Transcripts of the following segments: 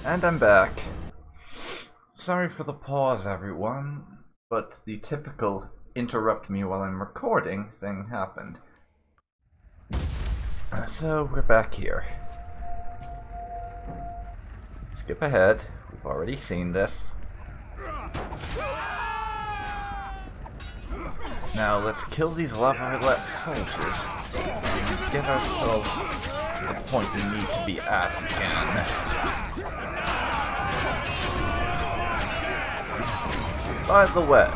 And I'm back. Sorry for the pause, everyone, but the typical interrupt me while I'm recording thing happened. So we're back here. Skip ahead. We've already seen this. Now let's kill these lava roulette soldiers and get ourselves to the point we need to be at again. By the way,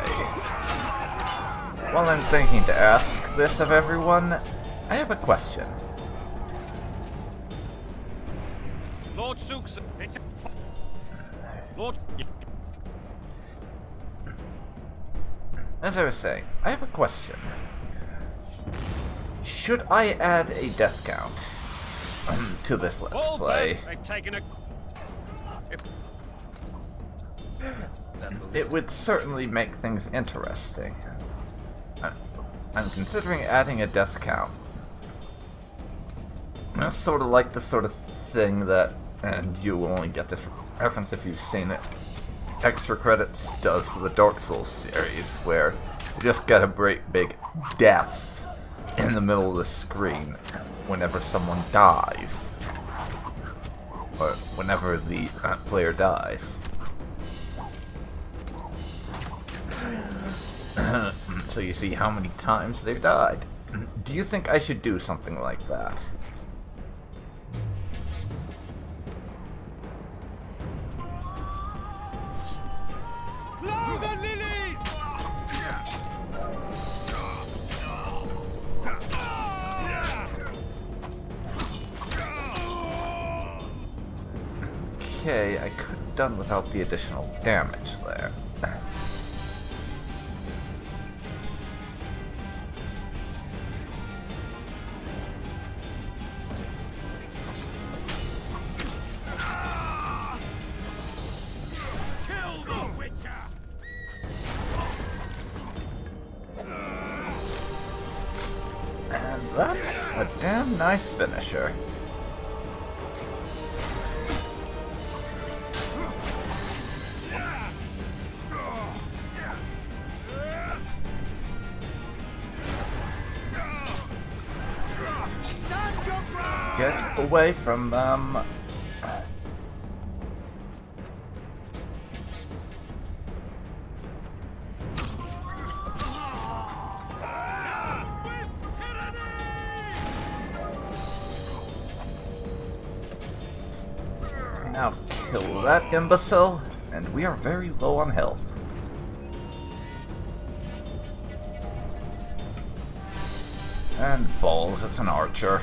while I'm thinking to ask this of everyone, I have a question. Lord Sooks, Lord. As I was saying, I have a question. Should I add a death count to this Let's Play? I've taken a... It would certainly make things interesting. I'm considering adding a death count. That's sort of like the sort of thing that, and you will only get this reference if you've seen it, Extra Credits does for the Dark Souls series, where you just get a great big death in the middle of the screen whenever someone dies. Or whenever the player dies. So you see how many times they've died. Do you think I should do something like that? Blow the lilies! Okay, I could have done without the additional damage there. That's a damn nice finisher. Get away from them. Now kill that imbecile, and we are very low on health. And balls, it's an archer.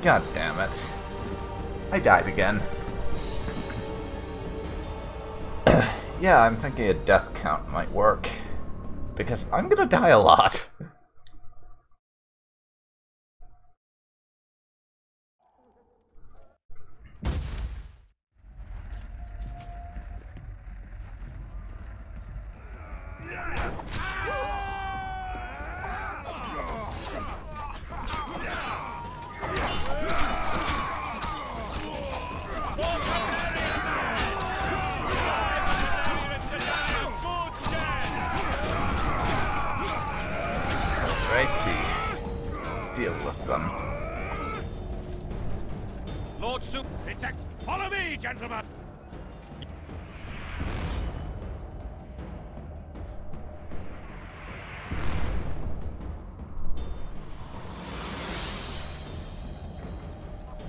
God damn it. I died again. Yeah, I'm thinking a death count might work. Because I'm gonna die a lot. Deal with them. Lord Soup, protect. Follow me, gentlemen.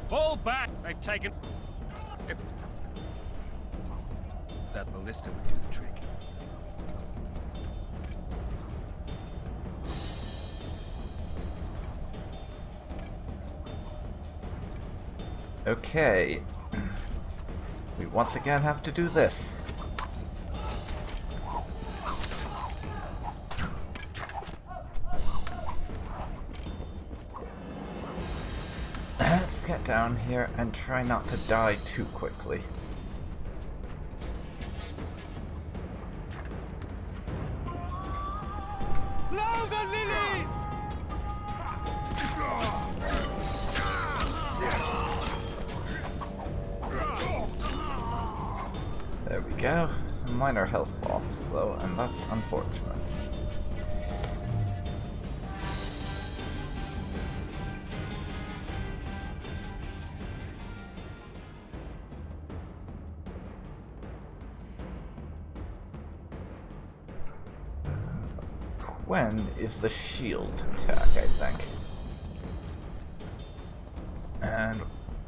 Fall back. I've taken. That ballista would do the trick. Okay. We once again have to do this. Let's get down here and try not to die too quickly. go. Some minor health loss, though, and that's unfortunate. When is the shield attack, I think. And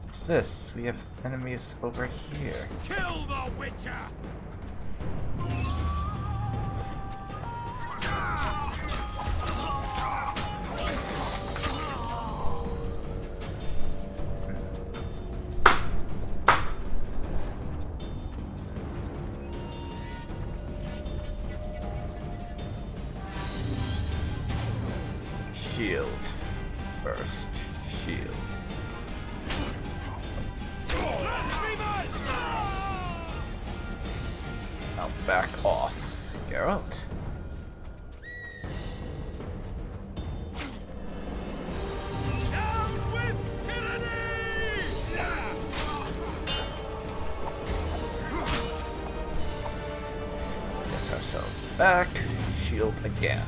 what's this? We have enemies over here. Kill the Witcher! Shield. First shield. Now back off, Geralt. Down with tyranny! Get ourselves back. Shield again.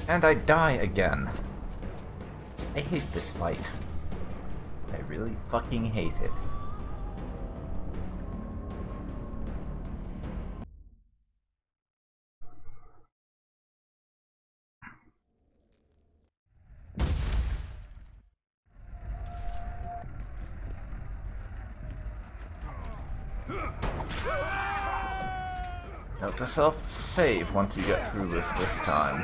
And I die again. I hate this fight. I really fucking hate it. Note to self, save once you get through this time.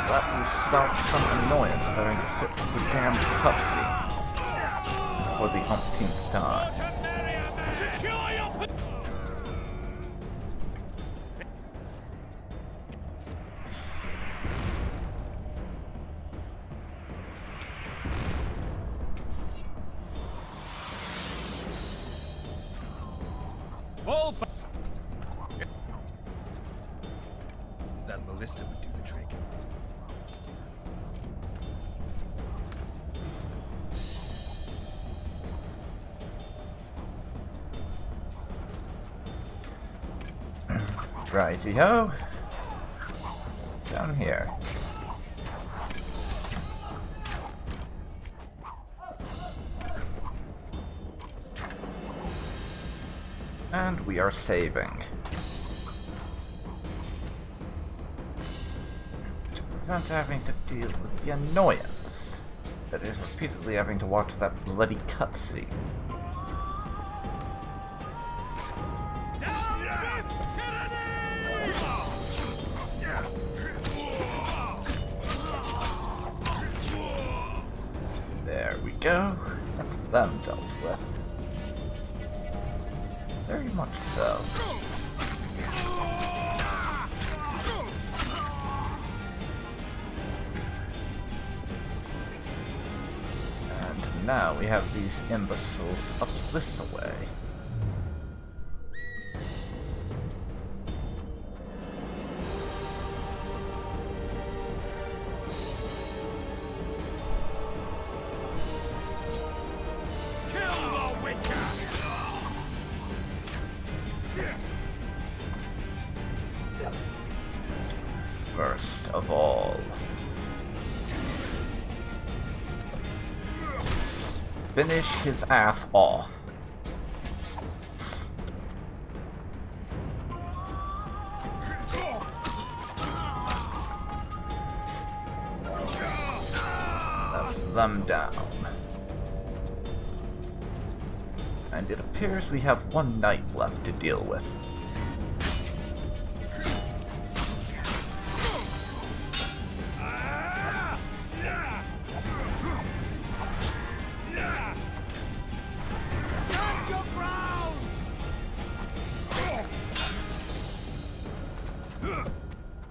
That will stop some annoyance of having to sit through the damn cutscenes for the umpteenth time. That ballista would do the trick. Righty-ho. Down here. And we are saving. To prevent having to deal with the annoyance that is repeatedly having to watch that bloody cutscene. There we go. That's them dealt with. Very much so. And now we have these imbeciles up this way. First of all, finish his ass off. That's them down. And it appears we have one knight left to deal with.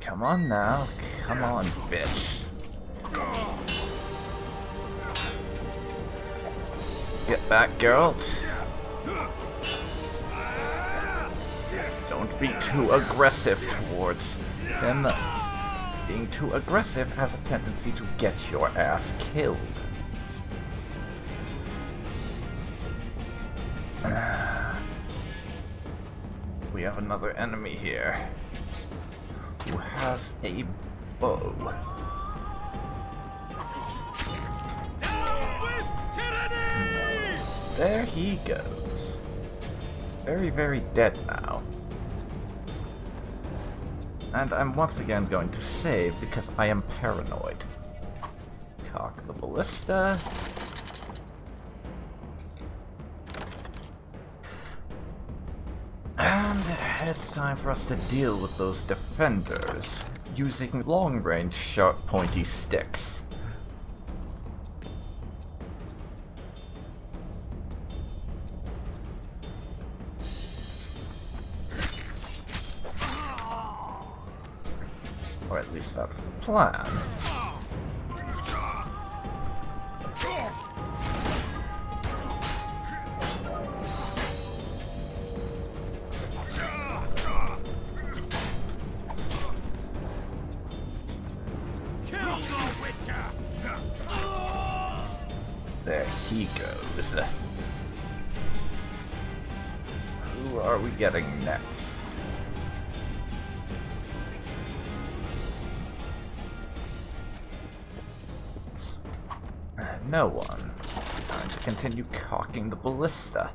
Come on now. Come on, bitch. Get back, Geralt. be too aggressive towards him. Being too aggressive has a tendency to get your ass killed. We have another enemy here who has a bow. There he goes. Very, very dead now. And I'm once again going to save because I am paranoid. Cock the ballista. And it's time for us to deal with those defenders using long-range, sharp, pointy sticks. Or at least that's the plan. There he goes. Who are we getting next? No one. Time to continue cocking the ballista.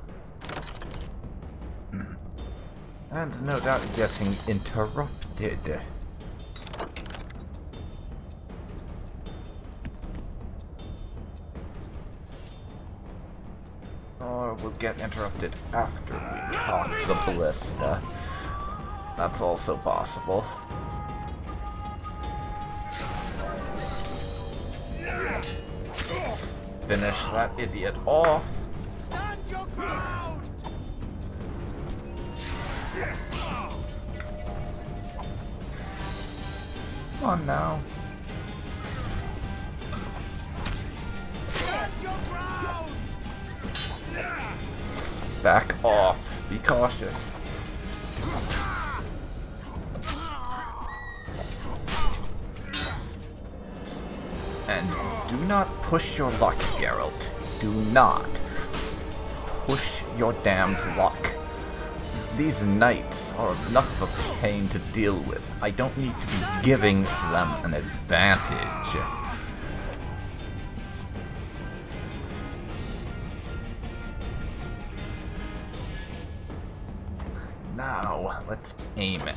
And no doubt getting interrupted. Or we'll get interrupted after we cock the ballista. That's also possible. Finish that idiot off. Stand your ground! Come on now. Stand your ground! Back off. Be cautious. And do not push your luck, Geralt. Do not push your damned luck. These knights are enough of a pain to deal with. I don't need to be giving them an advantage. Now, let's aim it.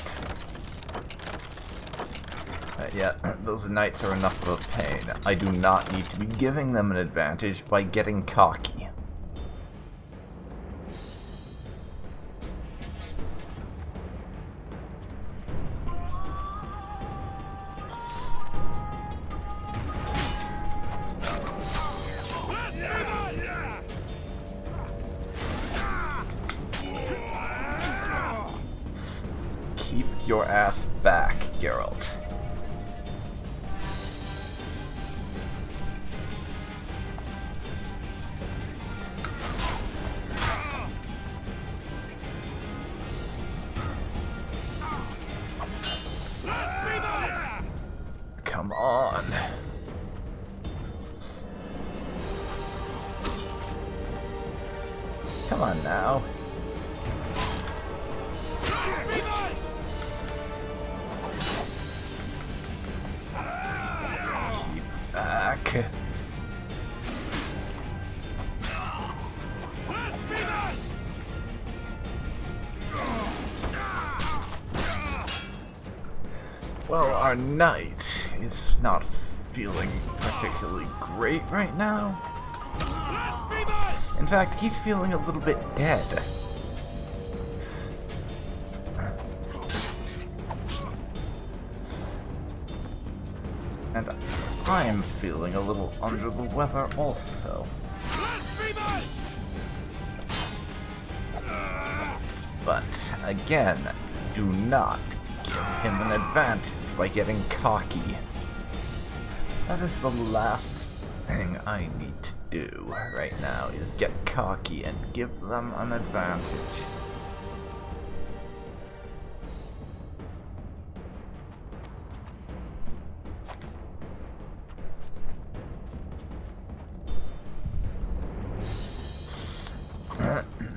Yeah, those knights are enough of a pain. I do not need to be giving them an advantage by getting cocky. Keep your ass back, Geralt. Come on. Come on now. Keep back. Well, our knight is not feeling particularly great right now. In fact, he's feeling a little bit dead. And I'm feeling a little under the weather also. But again, do not give him an advantage by getting cocky. That is the last thing I need to do right now, is get cocky and give them an advantage.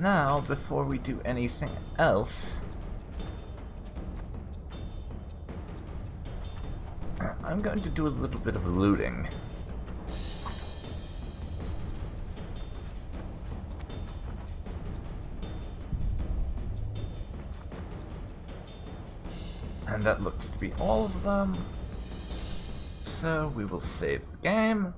Now, before we do anything else, I'm going to do a little bit of looting. And that looks to be all of them. So we will save the game.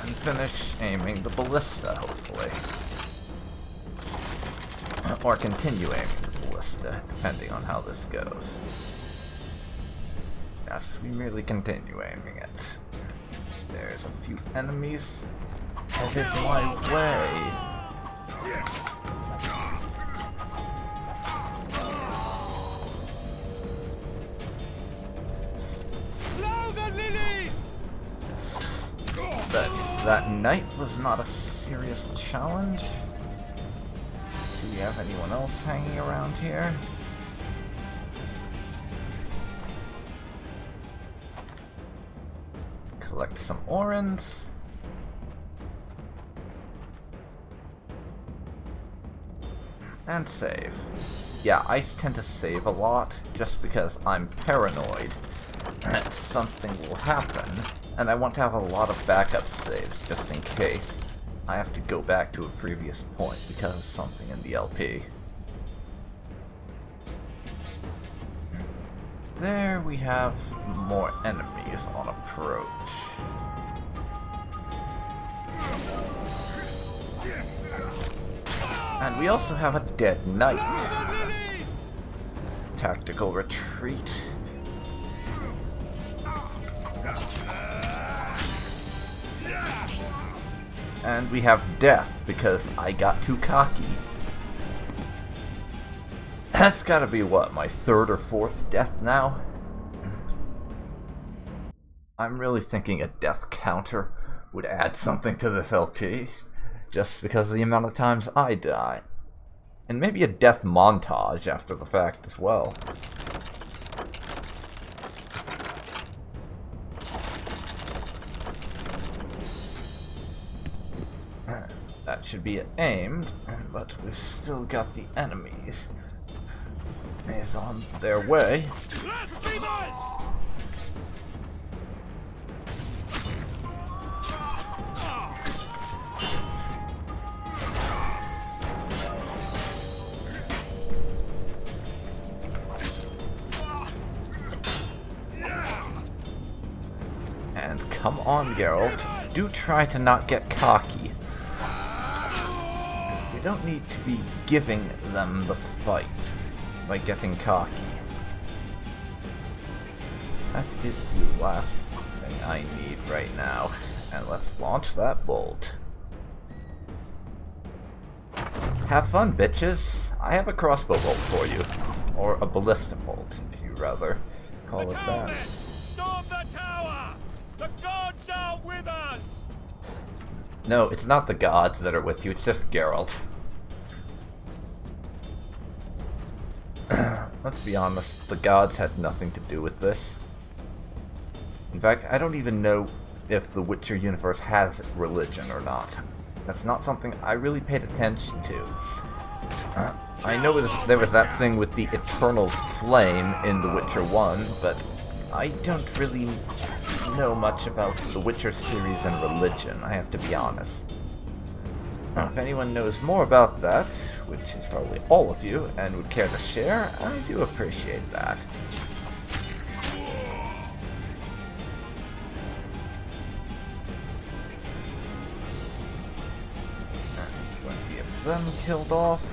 And finish aiming the ballista, hopefully. Or continue aiming the ballista, depending on how this goes. Yes, we merely continue aiming it. There's a few enemies headed my way. That knight was not a serious challenge. Do we have anyone else hanging around here? Collect some orens. And save. Yeah, I tend to save a lot just because I'm paranoid that something will happen. And I want to have a lot of backup saves, just in case I have to go back to a previous point because of something in the LP. There we have more enemies on approach. And we also have a dead knight. Tactical retreat. And we have death because I got too cocky. That's gotta be what, my third or fourth death now? I'm really thinking a death counter would add something to this LP, just because of the amount of times I die. And maybe a death montage after the fact as well. That should be aimed, but we've still got the enemies. Is on their way. And come on, Geralt, do try to not get cocky. We don't need to be giving them the fight by getting cocky. That is the last thing I need right now. And let's launch that bolt. Have fun, bitches! I have a crossbow bolt for you. Or a ballista bolt, if you rather call it that. Storm the tower! The gods are with us! No, it's not the gods that are with you, it's just Geralt. Let's be honest, the gods had nothing to do with this. In fact, I don't even know if the Witcher universe has religion or not. That's not something I really paid attention to. I know there was that thing with the eternal flame in The Witcher 1, but I don't really know much about the Witcher series and religion, I have to be honest. Now, if anyone knows more about that, which is probably all of you, and would care to share, I do appreciate that. That's plenty of them killed off.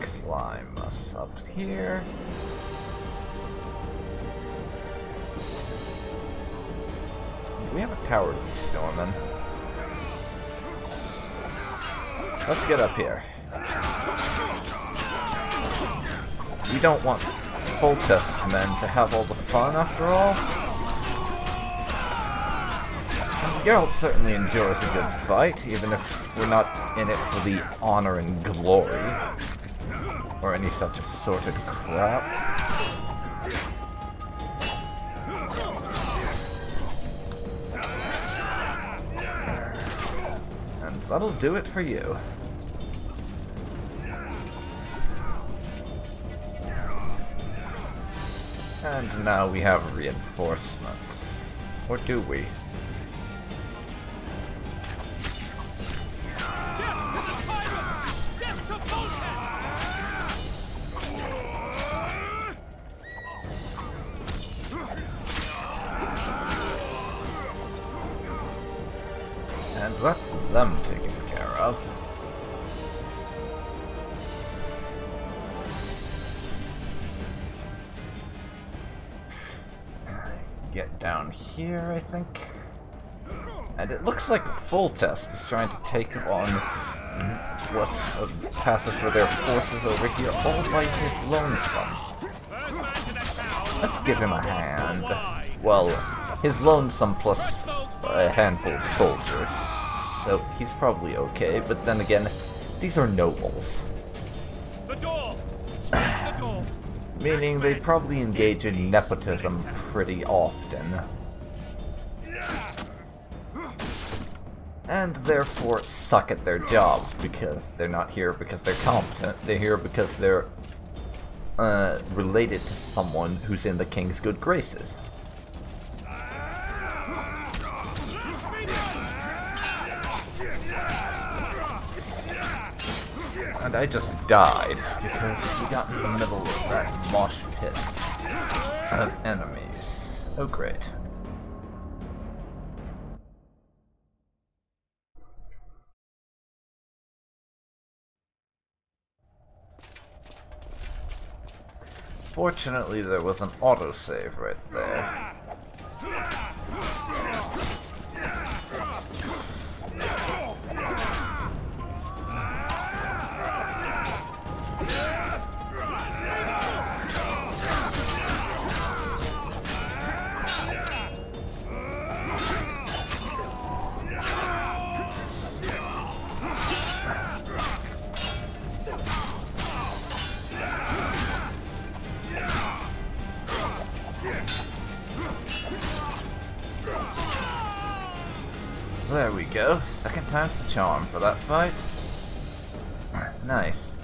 Climb us up here. We have a tower to be storming. Let's get up here. We don't want Foltest men to have all the fun after all. And Geralt certainly endures a good fight, even if we're not in it for the honor and glory. Or any such assorted crap. that'll do it for you. And now we have reinforcements. Or do we? And that's them taken care of. Get down here, I think. And it looks like Foltest is trying to take on what passes for their forces over here all by his lonesome. Let's give him a hand. Well, his lonesome plus a handful of soldiers. So he's probably okay, but then again, these are nobles. The door! The door! Meaning they probably engage in nepotism pretty often. And therefore suck at their jobs because they're not here because they're competent. They're here because they're related to someone who's in the king's good graces. And I just died because we got in the middle of that mosh pit of enemies. Oh great. Fortunately, there was an autosave right there. There we go. Second time's the charm for that fight. Nice.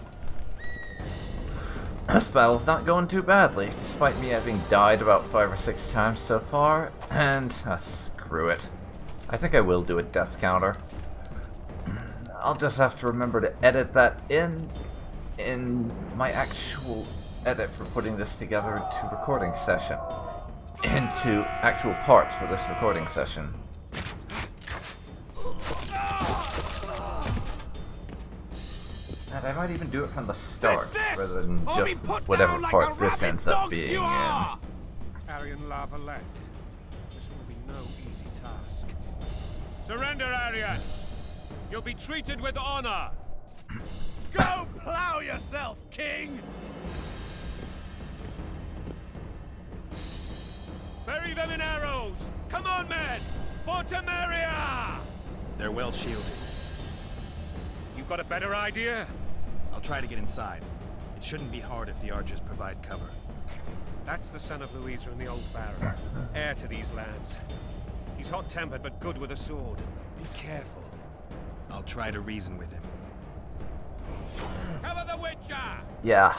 This battle's not going too badly, despite me having died about 5 or 6 times so far. And, screw it. I think I will do a death counter. I'll just have to remember to edit that in my actual edit for putting this together into recording session. Into actual parts for this recording session. And I might even do it from the start, rather than just whatever part this ends up being in. Aryan Lavalette. This will be no easy task. Surrender, Aryan! You'll be treated with honor! Go plow yourself, King! Bury them in arrows! Come on, men! For Temeria! They're well shielded. You've got a better idea? I'll try to get inside. It shouldn't be hard if the archers provide cover. That's the son of Louisa and the old Baron, heir to these lands. He's hot-tempered but good with a sword. Be careful. I'll try to reason with him. Cover the Witcher! Yeah,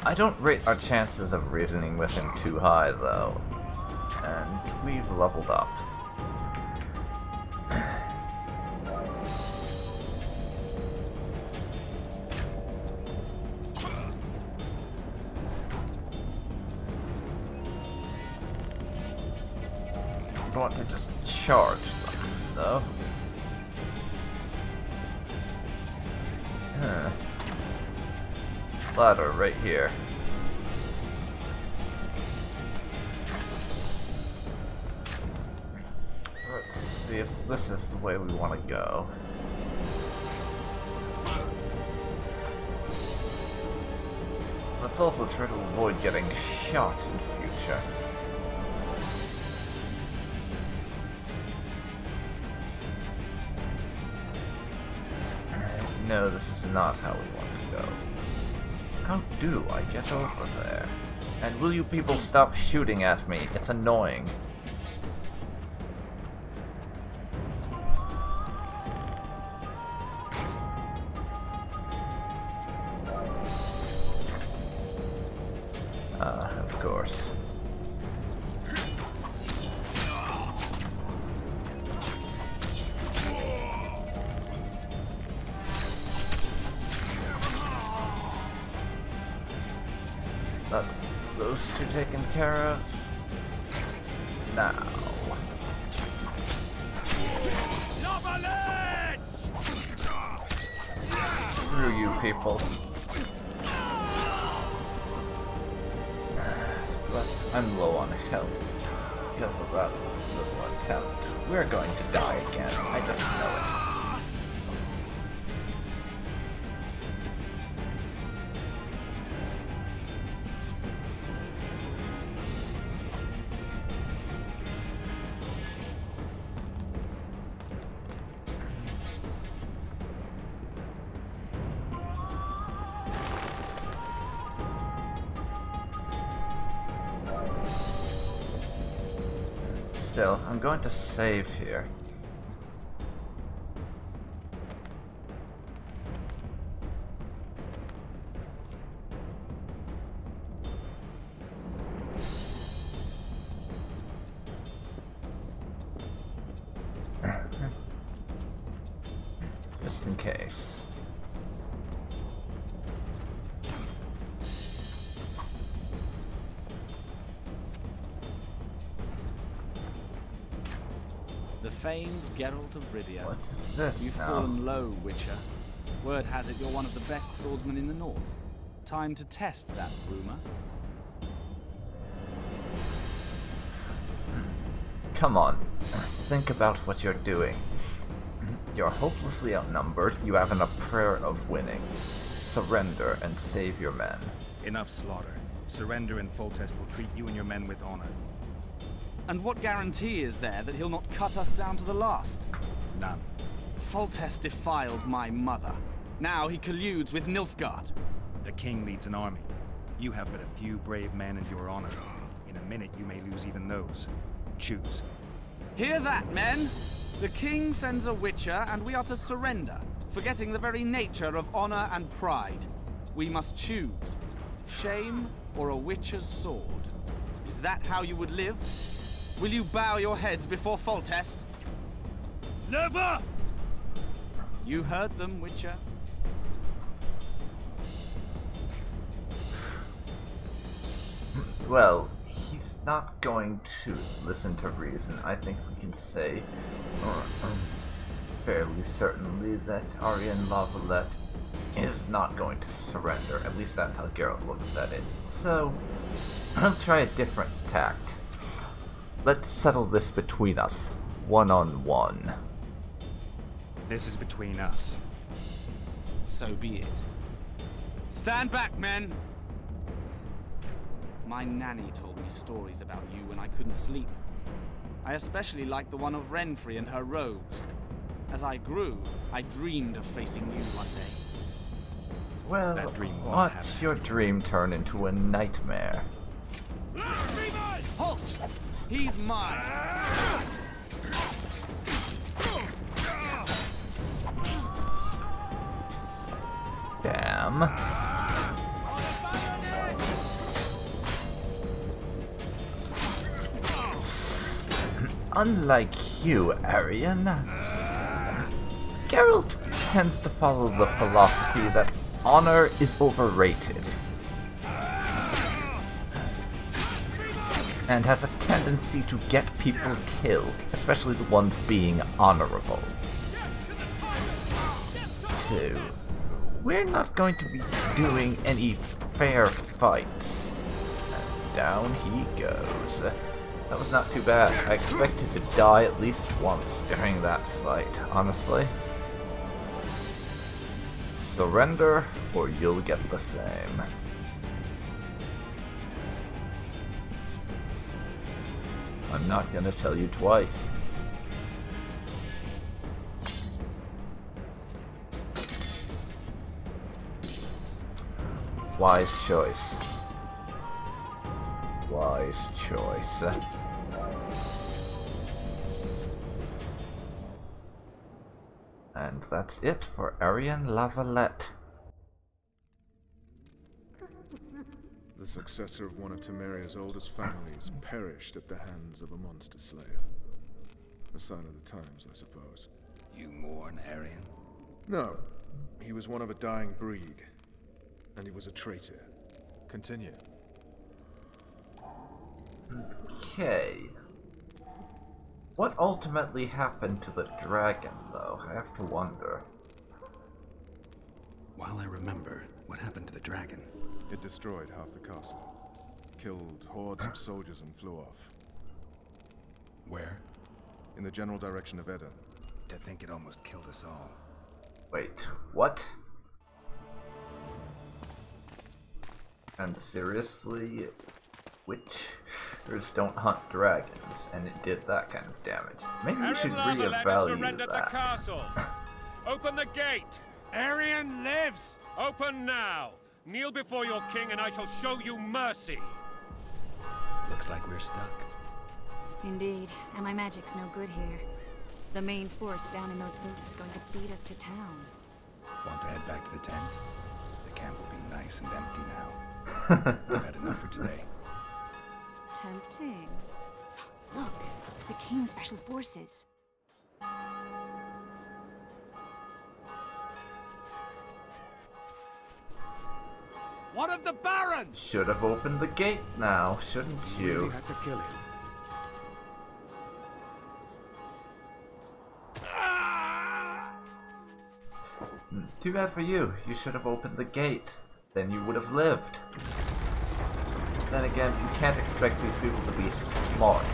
I don't rate our chances of reasoning with him too high, though. And we've leveled up. I want to just charge them, though. Ladder right here. Let's see if this is the way we want to go. Let's also try to avoid getting shot in future. No, this is not how we want to go. How do I get over there? And will you people stop shooting at me? It's annoying. That's those two taken care of. Now. Screw you people. But I'm low on health. Because of that little attempt. We're going to die again. I just know it. Still, I'm going to save here. Just in case. The famed Geralt of Rivia. What is this You've now? fallen low, Witcher. Word has it you're one of the best swordsmen in the north. Time to test that rumor. Come on, think about what you're doing. You're hopelessly outnumbered, you haven't a prayer of winning. Surrender and save your men. Enough slaughter. Surrender and Foltest will treat you and your men with honor. And what guarantee is there that he'll not cut us down to the last? None. Foltest defiled my mother. Now he colludes with Nilfgaard. The king leads an army. You have but a few brave men and your honor. In a minute you may lose even those. Choose. Hear that, men? The king sends a witcher and we are to surrender, forgetting the very nature of honor and pride. We must choose. Shame or a witcher's sword. Is that how you would live? Will you bow your heads before Foltest? Never! You heard them, Witcher. Well, he's not going to listen to reason. I think we can say fairly certainly that Aryan Lavalette is not going to surrender. At least that's how Geralt looks at it. So, I'll try a different tact. Let's settle this between us, one-on-one. This is between us. So be it. Stand back, men! My nanny told me stories about you when I couldn't sleep. I especially liked the one of Renfri and her rogues. As I grew, I dreamed of facing you one day. Well, That dream won't watch happen. your dream turn into a nightmare. Halt! He's mine! Damn. Unlike you, Aryan, Geralt tends to follow the philosophy that honor is overrated, and has a tendency to get people killed, especially the ones being honorable. So, we're not going to be doing any fair fights. And down he goes. That was not too bad. I expected to die at least once during that fight, honestly. Surrender, or you'll get the same. I'm not gonna tell you twice. Wise choice. Wise choice. And that's it for Aryan Lavalette. The successor of one of Temeria's oldest families perished at the hands of a monster slayer. A sign of the times, I suppose. You mourn, Aryan? No, he was one of a dying breed. And he was a traitor. Continue. Okay. What ultimately happened to the dragon, though? I have to wonder. While I remember, what happened to the dragon? It destroyed half the castle. Killed hordes of soldiers and flew off. Where? In the general direction of Edda. To think it almost killed us all. Wait, what? And seriously, witchers don't hunt dragons, and it did that kind of damage. Maybe we should reevaluate the that. castle. Open the gate. Arian lives! Open now. Kneel before your king, and I shall show you mercy. Looks like we're stuck. Indeed, and my magic's no good here. The main force down in those boots is going to beat us to town. Want to head back to the tent? The camp will be nice and empty now. We've had enough for today. Tempting. Look, the King's Special Forces. One of the barons! Should have opened the gate now, shouldn't you? We had to kill him. Too bad for you. You should have opened the gate. Then you would have lived. Then again, you can't expect these people to be smart.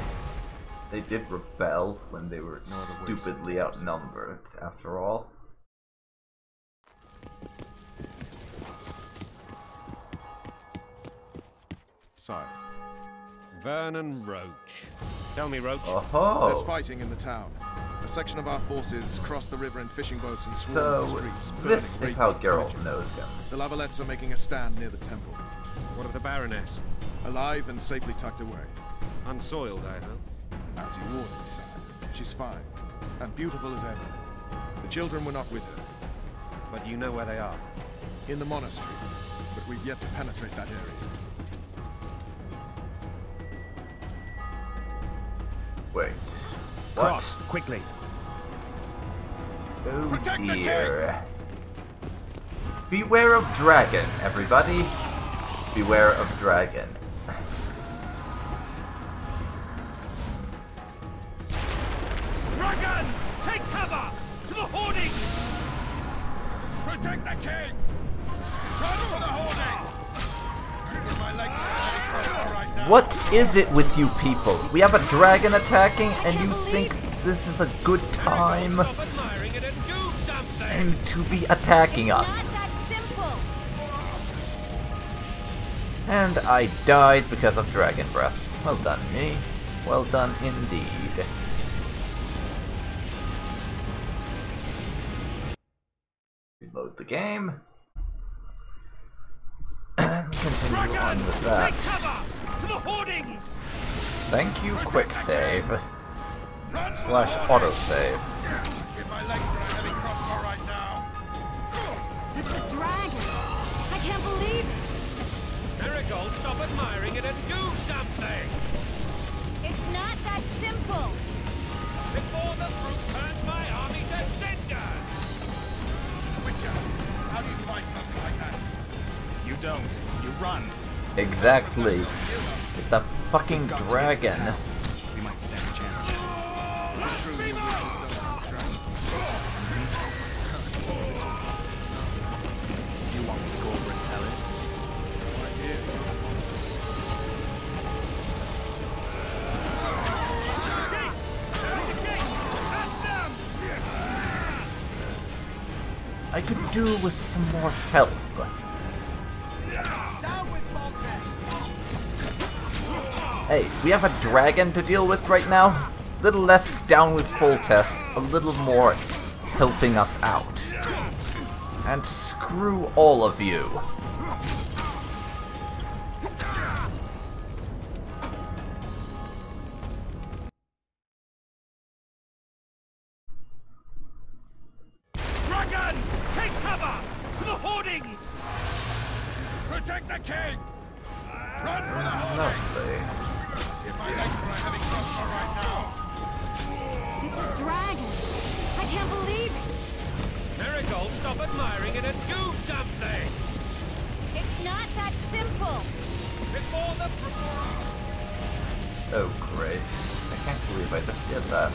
They did rebel when they were stupidly outnumbered, after all. Sire. Vernon Roach. Tell me, Roach. Oh There's fighting in the town. A section of our forces crossed the river in fishing boats and swarmed the So, streets, this burning is how great Geralt images. knows him. The Lavalettes are making a stand near the temple. What of the Baroness? Alive and safely tucked away. Unsoiled, I hope. As you ordered, sire. She's fine. And beautiful as ever. The children were not with her. But you know where they are. In the monastery. But we've yet to penetrate that area. Wait. What? Cross, quickly. Oh Protect the dear. Beware of dragon, everybody. Beware of dragon. Dragon! Take cover! To the hoardings! Protect the king! Run for the hoarding! My legs are crossed right now. What is it with you people? We have a dragon attacking and you think this is a good time Stop admiring it and do something! and to be attacking us. Not that simple. And I died because of dragon breath. Well done, me. Well done indeed. Reload the game. And continue on with that. Take cover! To the hoardings! Thank you, quick save. Run for Slash the autosave. Give my legs for a heavy crossbow right now. It's a dragon. I can't believe it. Marigold, stop admiring it and do something! It's not that simple. Before the brute turns my army to cinders! Witcher, how do you fight something like that? You don't. You run. Exactly. It's a fucking dragon. We might stand a chance. Do you want me to go over and tell him? I could do with some more health. Down with Foltest! Hey, we have a dragon to deal with right now. A little less down with Foltest, a little more helping us out. And screw all of you. Dragon! Take cover! To the hoardings! Protect the king! Run for the hoardings! Lovely. Give my legs for a heavy crossbow right now! It's a dragon. I can't believe it. Marigold, stop admiring it and do something! It's not that simple. Before the... Oh great. I can't believe I just did that.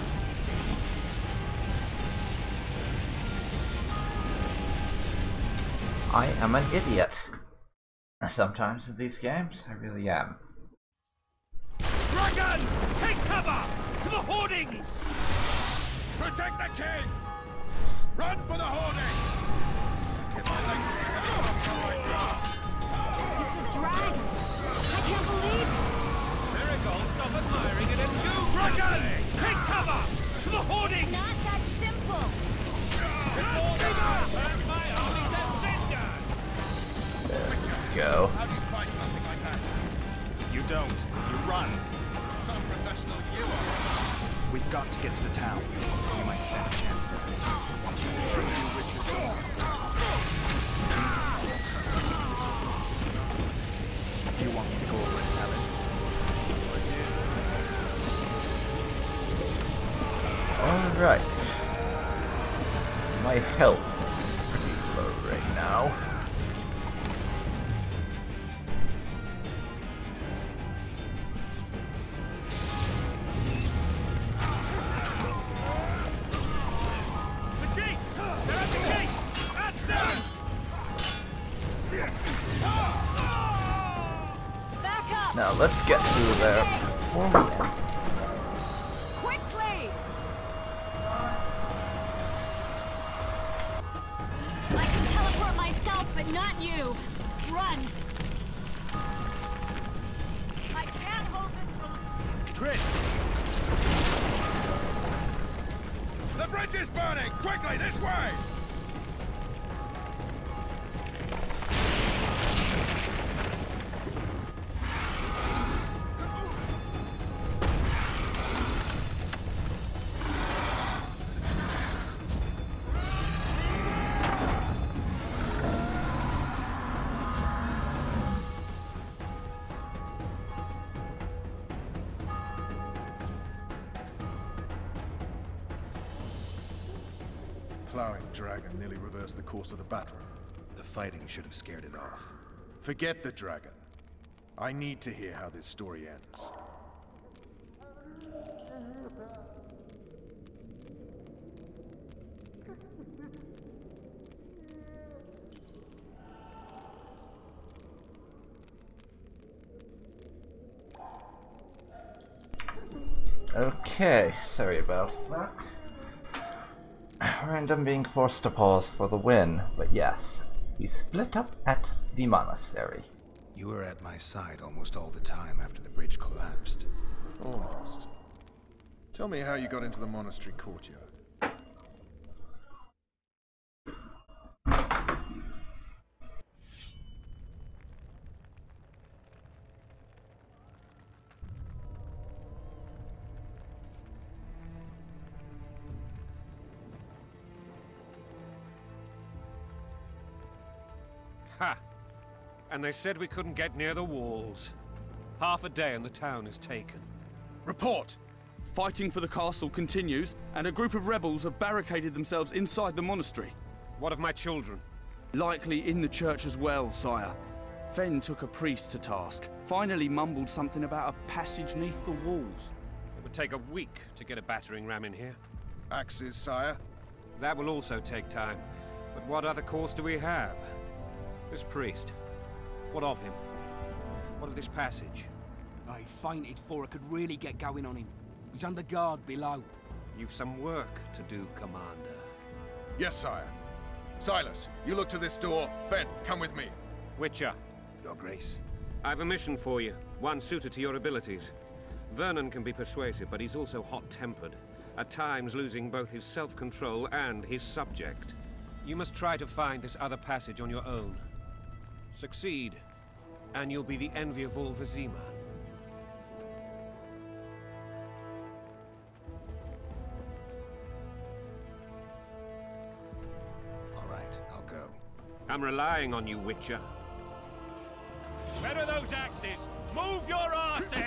I am an idiot. Sometimes in these games, I really am. Dragon! Take cover! To the hoardings! Protect the king! Run for the hoardings! It's a dragon! I can't believe it! Miracle, stop admiring it and do Dragon! Take cover! To the hoardings! Not that simple! Burn my army to cinder! There we go. How do you fight something like that? You don't. You run. Some professional you are. We've got to get to the town. You might stand a chance there. Do you want me to go over and tell him? Alright. My health is pretty low right now. The gate! They're at the gate! At them! Back up! Now let's get through there before we end. Quickly! I can teleport myself, but not you. Run! I can't hold this for... Tris! The bridge is burning! Quickly, this way! Plowing dragon nearly reversed the course of the battle. The fighting should have scared it off. Forget the dragon. I need to hear how this story ends. Okay, sorry about that. Random being forced to pause for the win, but yes, we split up at the monastery. You were at my side almost all the time after the bridge collapsed. Almost. Tell me how you got into the monastery courtyard. Ha! And they said we couldn't get near the walls. Half a day and the town is taken. Report! Fighting for the castle continues, and a group of rebels have barricaded themselves inside the monastery. What of my children? Likely in the church as well, sire. Fen took a priest to task. Finally mumbled something about a passage neath the walls. It would take a week to get a battering ram in here. Axes, sire? That will also take time. But what other course do we have? This priest. What of him? What of this passage? I fainted before I could really get going on him. He's under guard below. You've some work to do, Commander. Yes, sire. Silas, you look to this door. Fen, come with me. Witcher, Your Grace. I've a mission for you. One suited to your abilities. Vernon can be persuasive, but he's also hot-tempered. At times losing both his self-control and his subject. You must try to find this other passage on your own. Succeed, and you'll be the envy of all Vizima. All right, I'll go. I'm relying on you, Witcher. Where are those axes? Move your asses!